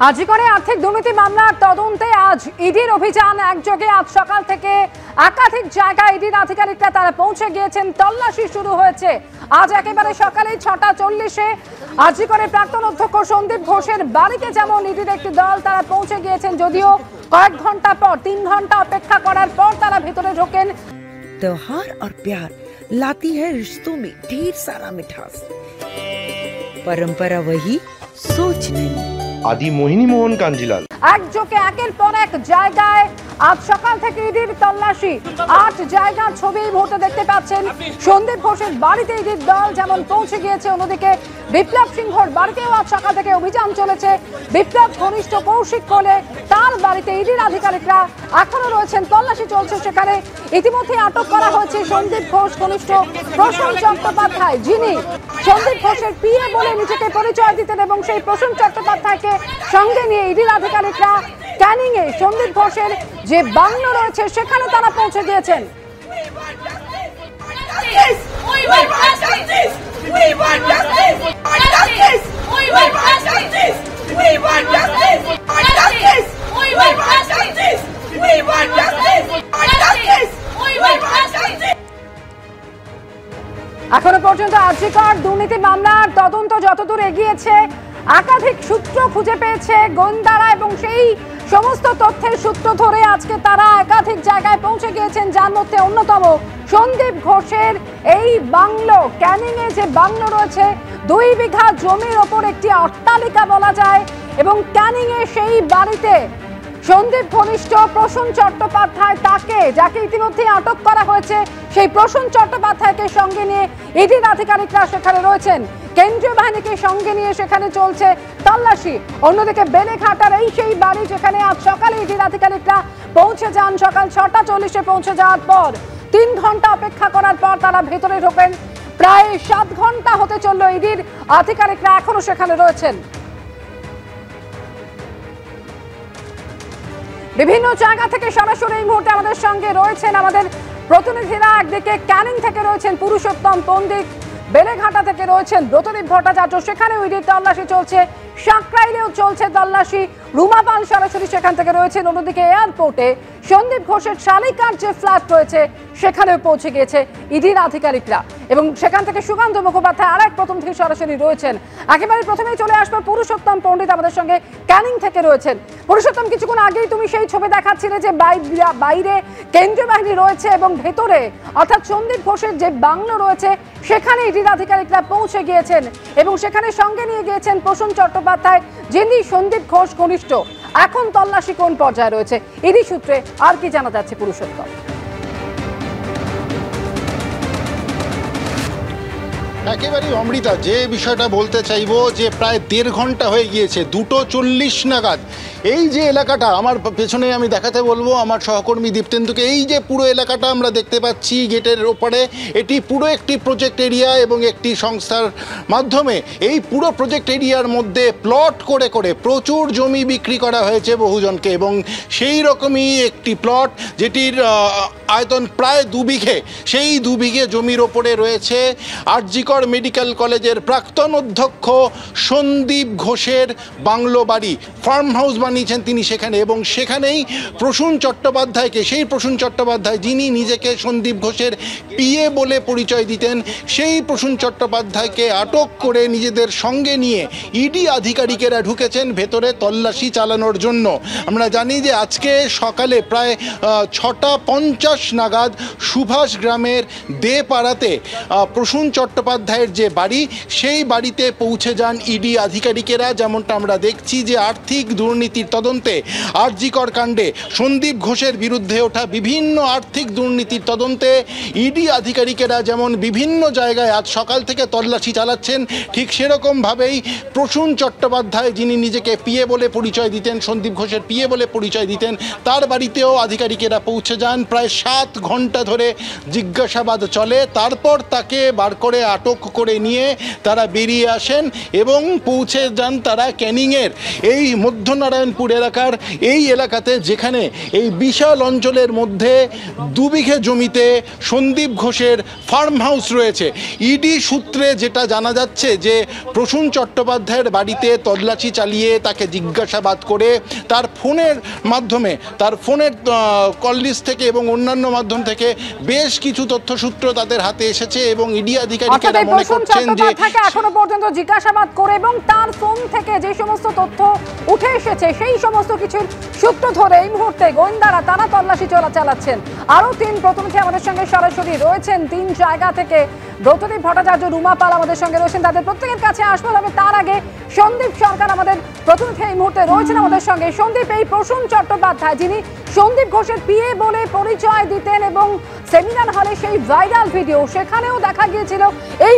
আজিকরে আর্থিক দুর্নীতি মামলার তদন্তে আজ ইডির অভিযান একযোগে আজ সকাল থেকে একাধিক জায়গায় ইডির আধিকারিকরা তারা পৌঁছে গিয়েছেন। তল্লাশি শুরু হয়েছে আজ একেবারে সকালে 6:40-এ আজিকরে প্রাক্তন অধ্যক্ষ সন্দীপ ঘোষের বাড়িতে যেমন ইডির একটি দল তারা পৌঁছে গিয়েছেন, যদিও কয়েক ঘন্টা পর 3 ঘন্টা অপেক্ষা করার পর তারা ভেতরে ঢোকেন। त्योहार और प्यार लाती है रिश्तों में ढेर सारा मिठास। परंपरा वही, सोच नहीं। आदि मोहिनी मोहन कांजीलाल একযোগে একের পর এক জায়গায় আজ সকাল থেকে ইডির তল্লাশি। 8 জায়গার ছবি মুহূর্তে দেখতে পাচ্ছেন। সন্দীপ ঘোষের বাড়িতে ইডির দল যেমন পৌঁছে গিয়েছে, অন্যদিকে বিপ্লব সিংহর বাড়িতেও আজ সকাল থেকে অভিযান চলেছে। বিপ্লব ঘনিষ্ঠ কৌশিক কোলে তার বাড়িতে ইডির আধিকারিকরা এখনো রয়েছেন, তল্লাশি চলছে সেখানে। ইতিমধ্যে আটক করা হয়েছে সন্দীপ ঘোষ ঘনিষ্ঠ প্রসূন চট্টোপাধ্যায়, যিনি সন্দীপ ঘোষের পিএ বলে নিজেকে পরিচয় দিতেন, এবং সেই প্রসূন চট্টোপাধ্যায়কে সঙ্গে নিয়ে ইডির আধিকারিকরা ক্যানিং এ সন্দীপ ঘোষের যে বাংলো রয়েছে সেখানে তারা পৌঁছে গিয়েছেন। এখনো পর্যন্ত আর্থিকর দুর্নীতি মামলার তদন্ত যতদূর এগিয়েছে, একাধিক সূত্র খুঁজে পেয়েছে গোয়েন্দারা, এবং সেই সমস্ত তথ্যের সূত্র ধরে আজকে তারা একাধিক জায়গায় পৌঁছে গিয়েছেন, যার মধ্যে অন্যতম সন্দীপ ঘোষের এই বাংলো। ক্যানিং এ যে বাংলো রয়েছে 2 বিঘা জমির ওপর একটি অট্টালিকা বলা যায়, এবং ক্যানিং এ সেই বাড়িতে সন্দীপ ঘনিষ্ঠ প্রসূন চট্টোপাধ্যায়, যাকে ইতিমধ্যে আটক করা হয়েছে, সেই প্রসূন চট্টোপাধ্যায়কে সঙ্গে নিয়ে ইডির আধিকারিকরা সেখানে রয়েছেন। কেন্দ্রীয় বাহিনীকে সঙ্গে নিয়ে সেখানে চলছে তল্লাশি। অন্যদিকে বেলেঘাটার এই সেই বাড়ি যেখানে আজ সকালে ইডির আধিকারিকরা পৌঁছে যান। সকাল 6:40-এ পৌঁছে যাওয়ার পর 3 ঘন্টা অপেক্ষা করার পর তারা ভেতরে ঢোকেন। প্রায় 7 ঘন্টা হতে চলল, ইডির আধিকারিকরা এখনো সেখানে রয়েছেন। বিভিন্ন জায়গা থেকে সরাসরি এই মুহূর্তে আমাদের সঙ্গে রয়েছেন আমাদের প্রতিনিধিরা। একদিকে ক্যানিং থেকে রয়েছেন পুরুষোত্তম পণ্ডিত, বেলেঘাটা থেকে রয়েছেন ব্রতদীপ ভট্টাচার্য, সেখানে ইডির তল্লাশি চলছে। সাঁকরাইলেও চলছে তল্লাশি, রুমা পাল সরাসরি সেখান থেকে রয়েছেন। অন্যদিকে এয়ারপোর্টে সন্দীপ ঘোষের শালিকার যে ফ্ল্যাট রয়েছে সেখানেও পৌঁছে গিয়েছে ইডির আধিকারিকরা, এবং সেখান থেকে সুকান্ত মুখোপাধ্যায় আরেক প্রতিনিধি সরাসরি রয়েছেন। একেবারে প্রথমেই চলে আসবে পুরুষোত্তম পণ্ডিত আমাদের সঙ্গে ক্যানিং থেকে রয়েছেন। পুরুষোত্তম, কিছুক্ষণ আগেই তুমি সেই ছবি দেখাচ্ছিলে যে বাইরে কেন্দ্রীয় বাহিনী রয়েছে, এবং ভেতরে অর্থাৎ সন্দীপ ঘোষের যে বাংলো রয়েছে সেখানে ইডির আধিকারিকরা পৌঁছে গিয়েছেন, এবং সেখানে সঙ্গে নিয়ে গিয়েছেন প্রসূন চট্টোপাধ্যায়, যিনি সন্দীপ ঘোষ ঘনিষ্ঠ। এখন তল্লাশি কোন পর্যায়ে রয়েছে ইডি সূত্রে আর কি জানা যাচ্ছে পুরুষোত্তম? একেবারেই অমৃতা, যে বিষয়টা বলতে চাইবো যে প্রায় 1.5 ঘন্টা হয়ে গিয়েছে, 2:40 নাগাদ এই যে এলাকাটা আমার পেছনে, আমি দেখাতে বলবো আমার সহকর্মী দীপ্তেন্দুকে, এই যে পুরো এলাকাটা আমরা দেখতে পাচ্ছি গেটের ওপরে, এটি পুরো একটি প্রজেক্ট এরিয়া, এবং একটি সংস্থার মাধ্যমে এই পুরো প্রজেক্ট এরিয়ার মধ্যে প্লট করে করে প্রচুর জমি বিক্রি করা হয়েছে বহুজনকে, এবং সেই রকমই একটি প্লট যেটির আয়তন প্রায় 2 বিঘে, সেই 2 বিঘে জমির ওপরে রয়েছে আরজিকর মেডিকেল কলেজের প্রাক্তন অধ্যক্ষ সন্দীপ ঘোষের বাংলো বাড়ি। ফার্ম হাউস বানিয়েছেন তিনি সেখানে, এবং সেখানেই প্রসূন চট্টোপাধ্যায়কে, সেই প্রসূন চট্টোপাধ্যায় যিনি নিজেকে সন্দীপ ঘোষের পিএ বলে পরিচয় দিতেন, সেই প্রসূন চট্টোপাধ্যায়কে আটক করে নিজেদের সঙ্গে নিয়ে ইডি আধিকারিকেরা ঢুকেছেন ভেতরে তল্লাশি চালানোর জন্য। আমরা জানি যে আজকে সকালে প্রায় 6:50 নাগাদ সুভাষ গ্রামের দেপাড়াতে প্রসূন চট্টোপাধ্যায়ের যে বাড়ি, সেই বাড়িতে পৌঁছে যান ইডি আধিকারিকেরা। যেমনটা আমরা দেখছি যে আর্থিক দুর্নীতির তদন্তে, আরজিকর কাণ্ডে সন্দীপ ঘোষের বিরুদ্ধে ওঠা বিভিন্ন আর্থিক দুর্নীতির তদন্তে ইডি আধিকারিকেরা যেমন বিভিন্ন জায়গায় আজ সকাল থেকে তল্লাশি চালাচ্ছেন, ঠিক সেরকমভাবেই প্রসূন চট্টোপাধ্যায়, যিনি নিজেকে পিএ বলে পরিচয় দিতেন, সন্দীপ ঘোষের পিএ বলে পরিচয় দিতেন, তার বাড়িতেও আধিকারিকেরা পৌঁছে যান। প্রায় 7 ঘন্টা ধরে জিজ্ঞাসাবাদ চলে, তারপর তাকে বার করে আটক আটক করে নিয়ে তারা বেরিয়ে আসেন এবং পৌঁছে যান তারা ক্যানিংয়ের এই মধ্যনারায়ণপুর এলাকার এই এলাকাতে, যেখানে এই বিশাল অঞ্চলের মধ্যে 2 বিঘে জমিতে সন্দীপ ঘোষের ফার্ম হাউস রয়েছে। ইডি সূত্রে যেটা জানা যাচ্ছে যে প্রসূন চট্টোপাধ্যায়ের বাড়িতে তল্লাশি চালিয়ে তাকে জিজ্ঞাসাবাদ করে তার ফোনের মাধ্যমে, তার ফোনের কল লিস্ট থেকে এবং অন্যান্য মাধ্যম থেকে বেশ কিছু তথ্যসূত্র তাদের হাতে এসেছে এবং ইডি আধিকারিকেরা মনে করছেন যে এখনো পর্যন্ত জিজ্ঞাসাবাদ করে এবং তার ফোন থেকে যে সমস্ত তথ্য উঠে এসেছে সেই সমস্ত কিছুর সূত্র ধরে এই মুহূর্তে গোয়েন্দারা তারা তল্লাশি চালাচ্ছেন। আরো 3 প্রতিনিধি আমাদের সঙ্গে সরাসরি রয়েছেন 3 জায়গা থেকে। ব্রতদীপ ভট্টাচার্য, রুমা পাল আমাদের সঙ্গে রয়েছেন, তাদের প্রত্যেকের কাছে আসবো। তবে তার আগে সন্দীপ সরকার আমাদের প্রতিনিধি এই মুহূর্তে রয়েছেন আমাদের সঙ্গে। সন্দীপ, এই প্রসূন চট্টোপাধ্যায় যিনি সন্দীপ ঘোষের পিএ বলে পরিচয় দিতেন এবং সেমিনার হলে সেই ভাইরাল ভিডিও, সেখানেও দেখা গিয়েছিল এই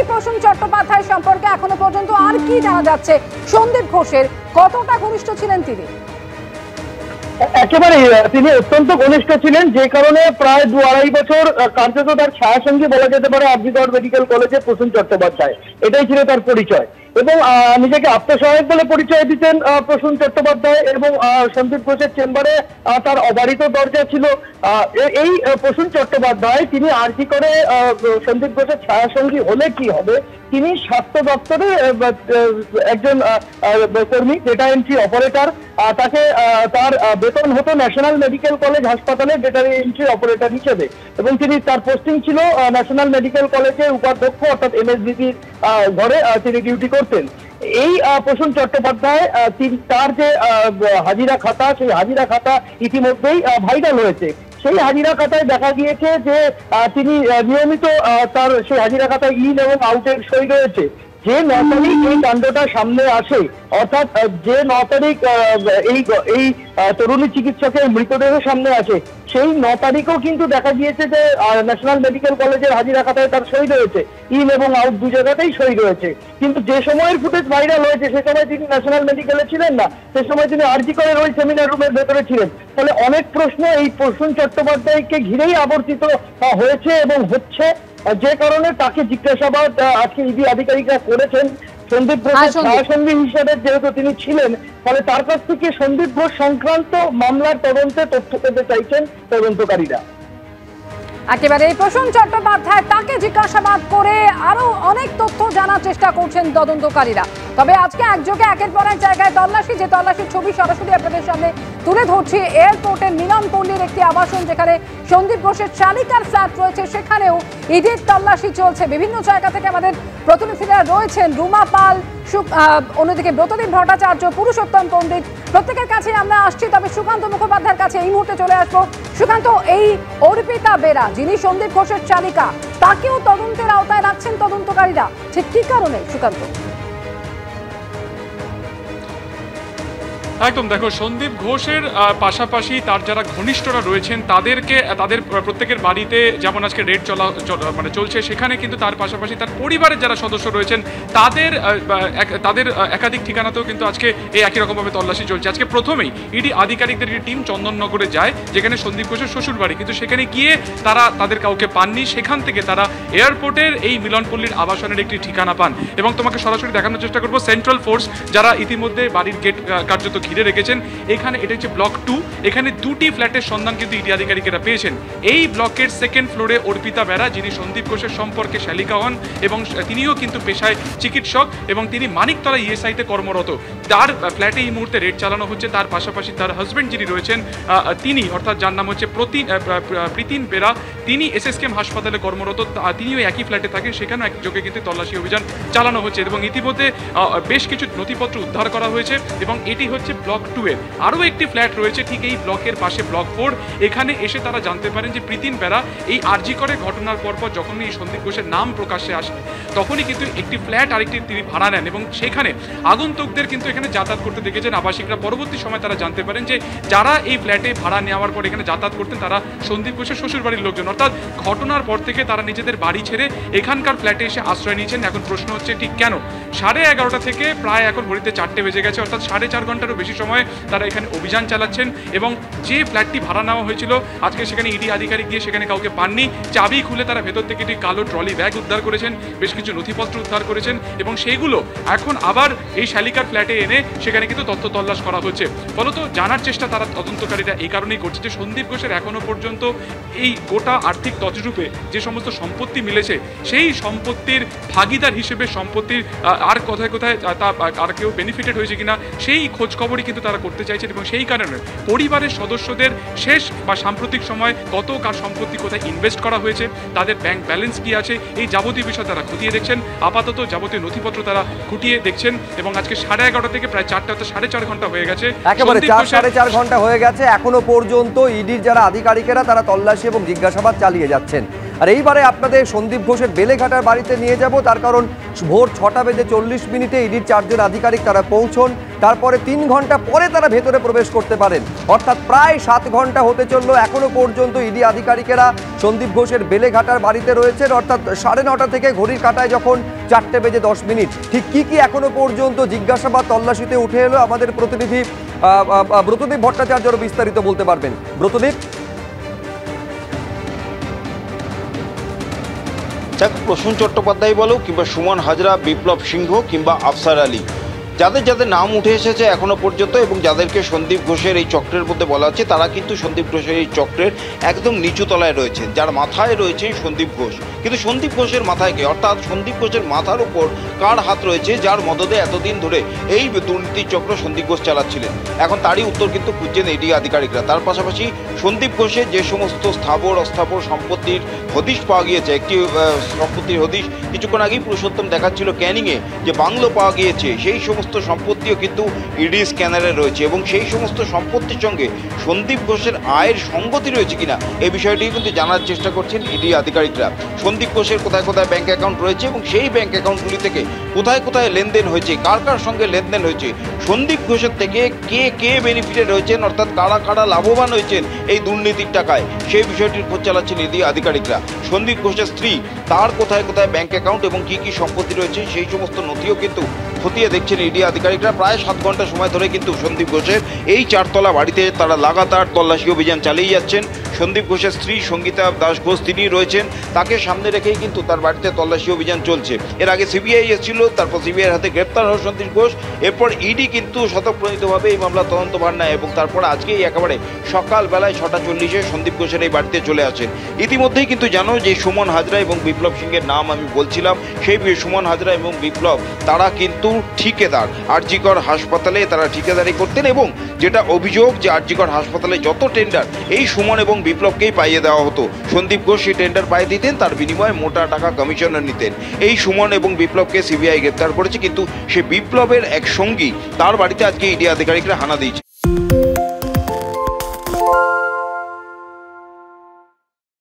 প্রসূন চট্টোপাধ্যায় সম্পর্কে এখনো পর্যন্ত আর কি জানা যাচ্ছে? সন্দীপ ঘোষের কতটা ঘনিষ্ঠ ছিলেন তিনি? একেবারে তিনি অত্যন্ত ঘনিষ্ঠ ছিলেন, যে কারণে প্রায় 2-2.5 বছর কার্যত তার ছায়াসঙ্গী বলা যেতে পারে আরজিকর মেডিকেল কলেজে প্রসূন চট্টোপাধ্যায়। এটাই ছিল তার পরিচয় এবং নিজেকে আত্মসহায়ক বলে পরিচয় দিতেন প্রসূন চট্টোপাধ্যায় এবং সন্দীপ ঘোষের চেম্বারে তার অবারিত দরজা ছিল। এই প্রসূন চট্টোপাধ্যায় তিনি আরজিকরে সন্দীপ ঘোষের ছায়াসঙ্গী হলে কি হবে, তিনি স্বাস্থ্য দপ্তরে একজন কর্মী, ডেটা এন্ট্রি অপারেটর। তাকে তার বেতন হতো ন্যাশনাল মেডিকেল কলেজ হাসপাতালে ডেটা এন্ট্রি অপারেটর হিসেবে এবং তিনি তার পোস্টিং ছিল ন্যাশনাল মেডিকেল কলেজের উপাধ্যক্ষ অর্থাৎ এমএসবিপির ঘরে তিনি ডিউটি করতেন। এই প্রসূন চট্টোপাধ্যায় তার যে হাজিরা খাতা, সেই হাজিরা খাতা ইতিমধ্যেই ভাইরাল হয়েছে। সেই হাজিরা খাতায় দেখা গিয়েছে যে তিনি নিয়মিত তার সেই হাজিরা খাতায় ইন এবং আউটের সই রয়েছে। যে 9 তারিখ এই কাণ্ডটা সামনে আসে, অর্থাৎ যে 9 তারিখ এই তরুণী চিকিৎসকের মৃতদেহ সামনে আসে, সেই 9 তারিখও কিন্তু দেখা গিয়েছে যে ন্যাশনাল মেডিকেল কলেজের হাজিরা খাতায় তার সই রয়েছে, ইন এবং আউট 2 জায়গাতেই সই রয়েছে। কিন্তু যে সময়ের ফুটেজ ভাইরাল হয়েছে সে সময় তিনি ন্যাশনাল মেডিকেলে ছিলেন না, সে সময় তিনি আরজিকরের ওই সেমিনার রুমের ভেতরে ছিলেন। ফলে অনেক প্রশ্ন এই প্রসূন চট্টোপাধ্যায়কে ঘিরেই আবর্তিত হয়েছে এবং হচ্ছে, যে কারণে তাকে জিজ্ঞাসাবাদ আজকে ইডি আধিকারিকরা করেছেন। সন্দীপ ঘোষের সহসঙ্গী হিসেবে যেহেতু তিনি ছিলেন, ফলে তার কাছ থেকে সন্দীপ ঘোষ সংক্রান্ত মামলার তদন্তে তথ্য পেতে চাইছেন তদন্তকারীরা। একেবারে এই প্রসূন চট্টোপাধ্যায় তাকে জিজ্ঞাসাবাদ করে আরো অনেক তথ্য জানার চেষ্টা করছেন তদন্তকারীরা। তবে আজকে একযোগে একের পর এক জায়গায় তল্লাশি, যে তল্লাশির ছবি সরাসরি আপনাদের সামনে তুলে ধরছি। এয়ারপোর্টের মিলনপল্লীর একটি আবাসন যেখানে সন্দীপ ঘোষের শালিকার ফ্ল্যাট রয়েছে, সেখানেও ইডির তল্লাশি চলছে। বিভিন্ন জায়গা থেকে আমাদের প্রতিনিধিরা রয়েছেন, রুমা পাল, অন্যদিকে ব্রতদীপ ভট্টাচার্য, পুরুষোত্তম পণ্ডিত, প্রত্যেকের কাছে আমরা আসছি। তবে সুকান্ত মুখোপাধ্যায়ের কাছে এই মুহূর্তে চলে আসবো। সুকান্ত, এই অর্পিতা বেরা যিনি সন্দীপ ঘোষের চালিকা, তাকেও তদন্তের আওতায় রাখছেন তদন্তকারীরা, ঠিক কি কারণে সুকান্ত? একদম, দেখো, সন্দীপ ঘোষের পাশাপাশি তার যারা ঘনিষ্ঠরা রয়েছেন তাদের প্রত্যেকের বাড়িতে যেমন আজকে রেড চলছে, সেখানে কিন্তু তার পাশাপাশি তার পরিবারের যারা সদস্য রয়েছেন তাদের একাধিক ঠিকানাতেও কিন্তু আজকে এই একই রকমভাবে তল্লাশি চলছে। আজকে প্রথমেই ইডি আধিকারিকদের একটি টিম চন্দননগরে যায়, যেখানে সন্দীপ ঘোষের শ্বশুর বাড়ি, কিন্তু সেখানে গিয়ে তারা তাদের কাউকে পাননি। সেখান থেকে তারা এয়ারপোর্টের এই মিলনপল্লীর আবাসনের একটি ঠিকানা পান এবং তোমাকে সরাসরি দেখানোর চেষ্টা করবো। সেন্ট্রাল ফোর্স যারা ইতিমধ্যে বাড়ির গেট কার্যত ঘিরে রেখেছেন, এখানে এটা হচ্ছে ব্লক 2, এখানে 2টি ফ্ল্যাটের সন্ধান কিন্তু ইডি আধিকারিকেরা পেয়েছেন। এই ব্লকের 2nd ফ্লোরে অর্পিতা বেরা, যিনি সন্দীপ ঘোষের সম্পর্কে শালিকা হন এবং তিনিও কিন্তু পেশায় চিকিৎসক এবং তিনি মানিকতলা ইএসআইতে কর্মরত, তার ফ্ল্যাটে এই মুহূর্তে রেড চালানো হচ্ছে। তার পাশাপাশি তার হাজব্যান্ড যিনি রয়েছেন তিনি, অর্থাৎ যার নাম হচ্ছে প্রীতিন বেরা, তিনি এসএসকেএম হাসপাতালে কর্মরত, তিনিও একই ফ্ল্যাটে থাকেন, সেখানেও একযোগে কিন্তু তল্লাশি অভিযান চালানো হচ্ছে এবং ইতিমধ্যে বেশ কিছু নথিপত্র উদ্ধার করা হয়েছে এবং এটি হচ্ছে ব্লক 2 এর। আরও একটি ফ্ল্যাট রয়েছে ঠিক এই ব্লকের পাশে, ব্লক 4। এখানে এসে তারা জানতে পারেন যে প্রীতিন বেরা এই আরজিকরে ঘটনার পরপর যখনই এই সন্দীপ ঘোষের নাম প্রকাশ্যে আসে, তখনই কিন্তু একটি ফ্ল্যাট আরেকটি তিনি ভাড়া নেন এবং সেখানে আগন্তুকদের কিন্তু এখানে যাতায়াত করতে দেখেছেন আবাসিকরা। পরবর্তী সময় তারা জানতে পারেন যে যারা এই ফ্ল্যাটে ভাড়া নেওয়ার পর এখানে যাতায়াত করতেন তারা সন্দীপ ঘোষের শ্বশুর বাড়ির লোকজন, অর্থাৎ ঘটনার পর থেকে তারা নিজেদের বাড়ি ছেড়ে এখানকার ফ্ল্যাটে এসে আশ্রয় নিয়েছেন। এখন প্রশ্ন হচ্ছে ঠিক কেন? 11:30 থেকে প্রায় এখন ঘড়িতে 4টে বেজে গেছে, অর্থাৎ 4.5 ঘন্টারও বেশি বেশি সময় তারা এখানে অভিযান চালাচ্ছেন এবং যে ফ্ল্যাটটি ভাড়া নেওয়া হয়েছিল আজকে সেখানে ইডি আধিকারিক গিয়ে সেখানে কাউকে পাননি। চাবি খুলে তারা ভেতর থেকে একটি কালো ট্রলি ব্যাগ উদ্ধার করেছেন, বেশ কিছু নথিপত্র উদ্ধার করেছেন এবং সেইগুলো এখন আবার এই শালিকার ফ্ল্যাটে এনে সেখানে কিন্তু তথ্য তল্লাশ করা হচ্ছে। ফলত জানার চেষ্টা তারা তদন্তকারীরা এই কারণেই করছে যে সন্দীপ ঘোষের এখনো পর্যন্ত এই গোটা আর্থিক তছরূপে যে সমস্ত সম্পত্তি মিলেছে সেই সম্পত্তির ভাগিদার হিসেবে সম্পত্তির আর কোথায় কোথায় আর কেউ বেনিফিটেড হয়েছে কিনা সেই খোঁজখবরই কিন্তু তারা করতে চাইছেন এবং সেই কারণে পরিবারের সদস্যদের শেষ বা সাম্প্রতিক সময় কত কার সম্পত্তি কোথায় ইনভেস্ট করা হয়েছে, তাদের ব্যাংক ব্যালেন্স কি আছে, এই যাবতীয় বিষয় তারা খতিয়ে দেখছেন। আপাতত যাবতীয় নথিপত্র তারা খুঁটিয়ে দেখছেন এবং আজকে 11:30 থেকে প্রায় 4টা অর্থাৎ 4.5 ঘন্টা হয়ে গেছে, একেবারে 4-4.5 ঘন্টা হয়ে গেছে। এখনো পর্যন্ত ইডির যারা আধিকারিকেরা তারা তল্লাশি এবং জিজ্ঞাসাবাদ চালিয়ে যাচ্ছেন। আর এইবারে আপনাদের সন্দীপ ঘোষের বেলেঘাটার বাড়িতে নিয়ে যাব। তার কারণ ভোর 6:40 ইডির 4 জন আধিকারিক তারা পৌঁছন, তারপরে 3 ঘন্টা পরে তারা ভেতরে প্রবেশ করতে পারেন, অর্থাৎ প্রায় 7 ঘন্টা হতে চললো। এখনো পর্যন্ত ইডি আধিকারিকেরা সন্দীপ ঘোষের বেলেঘাটার বাড়িতে রয়েছেন, অর্থাৎ 9:30 থেকে ঘড়ির কাঁটায় যখন 4:10 ঠিক কি এখনো পর্যন্ত জিজ্ঞাসাবাদ তল্লাশিতে উঠে এলো আমাদের প্রতিনিধি ব্রতদীপ ভট্টাচার্য বিস্তারিত বলতে পারবেন। ব্রতদীপ, প্রসূন চট্টোপাধ্যায় বলো কিংবা সুমন হাজরা, বিপ্লব সিংহ কিংবা আফসার আলী, যাদের যাদের নাম উঠে এসেছে এখনো পর্যন্ত এবং যাদেরকে সন্দীপ ঘোষের এই চক্রের মধ্যে বলা হচ্ছে তারা কিন্তু সন্দীপ ঘোষের এই চক্রের একদম নিচু তলায় রয়েছেন, যার মাথায় রয়েছে সন্দীপ ঘোষ। কিন্তু সন্দীপ ঘোষের মাথায় কে, অর্থাৎ সন্দীপ ঘোষের মাথার উপর কার হাত রয়েছে, যার মদদে এতদিন ধরে এই দুর্নীতি চক্র সন্দীপ ঘোষ চালাচ্ছিলেন, এখন তারই উত্তর কিন্তু খুঁজছেন ইডি আধিকারিকরা। তার পাশাপাশি সন্দীপ ঘোষের যে সমস্ত স্থাবর অস্থাবর সম্পত্তির হদিশ পাওয়া গিয়েছে, একটি সম্পত্তির হদিশ কিছুক্ষণ আগেই পুরুষোত্তম দেখাচ্ছিল ক্যানিংয়ে যে বাংলো পাওয়া গিয়েছে, সেই সমস্ত সম্পত্তিও কিন্তু ইডি স্ক্যানারে রয়েছে এবং সেই সমস্ত সম্পত্তির সঙ্গে সন্দীপ ঘোষের আয়ের সঙ্গতি রয়েছে কিনা এই বিষয়টি কিন্তু জানার চেষ্টা করছেন ইডি আধিকারিকরা। সন্দীপ ঘোষের কোথায় কোথায় ব্যাংক অ্যাকাউন্ট রয়েছে এবং সেই ব্যাংক অ্যাকাউন্টগুলি থেকে কোথায় কোথায় লেনদেন হয়েছে, কার কার সঙ্গে লেনদেন হয়েছে, সন্দীপ ঘোষের থেকে কে কে বেনিফিটেড হয়েছেন, অর্থাৎ কারা কারা লাভবান হয়েছেন এই দুর্নীতির টাকায়, সেই বিষয়টির খোঁজ চালাচ্ছেন ইডি আধিকারিকরা। সন্দীপ ঘোষের স্ত্রী, তার কোথায় কোথায় ব্যাংক অ্যাকাউন্ট এবং কি কি সম্পত্তি রয়েছে সেই সমস্ত নথিও কিন্তু খতিয়ে দেখছেন ইডি আধিকারিকরা। প্রায় 7 ঘন্টা সময় ধরে কিন্তু সন্দীপ ঘোষের এই 4তলা বাড়িতে তারা লাগাতার তল্লাশি অভিযান চালিয়ে যাচ্ছেন। সন্দীপ ঘোষের স্ত্রী সঙ্গীতা দাস ঘোষ তিনি রয়েছেন, তাকে সামনে রেখেই কিন্তু তার বাড়িতে তল্লাশি অভিযান চলছে। এর আগে সিবিআই এসেছিল, তারপর সিবিআইয়ের হাতে গ্রেপ্তার হয় সন্দীপ ঘোষ, এরপর ইডি কিন্তু স্বতঃপ্রণীতভাবে এই মামলা তদন্তভার নেয় এবং তারপর আজকেই একেবারে সকালবেলায় 6:40 সন্দীপ ঘোষের এই বাড়িতে চলে আসেন। ইতিমধ্যেই কিন্তু জানো যে সুমন হাজরা এবং বিপ্লব সিংহের নাম আমি বলছিলাম, সেই সুমন হাজরা এবং বিপ্লব তারা কিন্তু ঠিকাদার, আরজিকর হাসপাতালে তারা ঠিকাদারি করতেন এবং যেটা অভিযোগ যে আরজিকর হাসপাতালে যত টেন্ডার এই সুমন এবং বিপ্লবকেই পাইয়ে দেওয়া হতো। সন্দীপ ঘোষ সেই টেন্ডার পাইয়ে দিতেন, তার বিনিময়ে মোটা টাকা কমিশনার নিতেন। এই সুমন এবং বিপ্লবকে সিবিআই গ্রেপ্তার করেছে, কিন্তু সে বিপ্লবের এক সঙ্গী তার বাড়িতে আজকে ইডি আধিকারিকরা হানা দিয়েছে।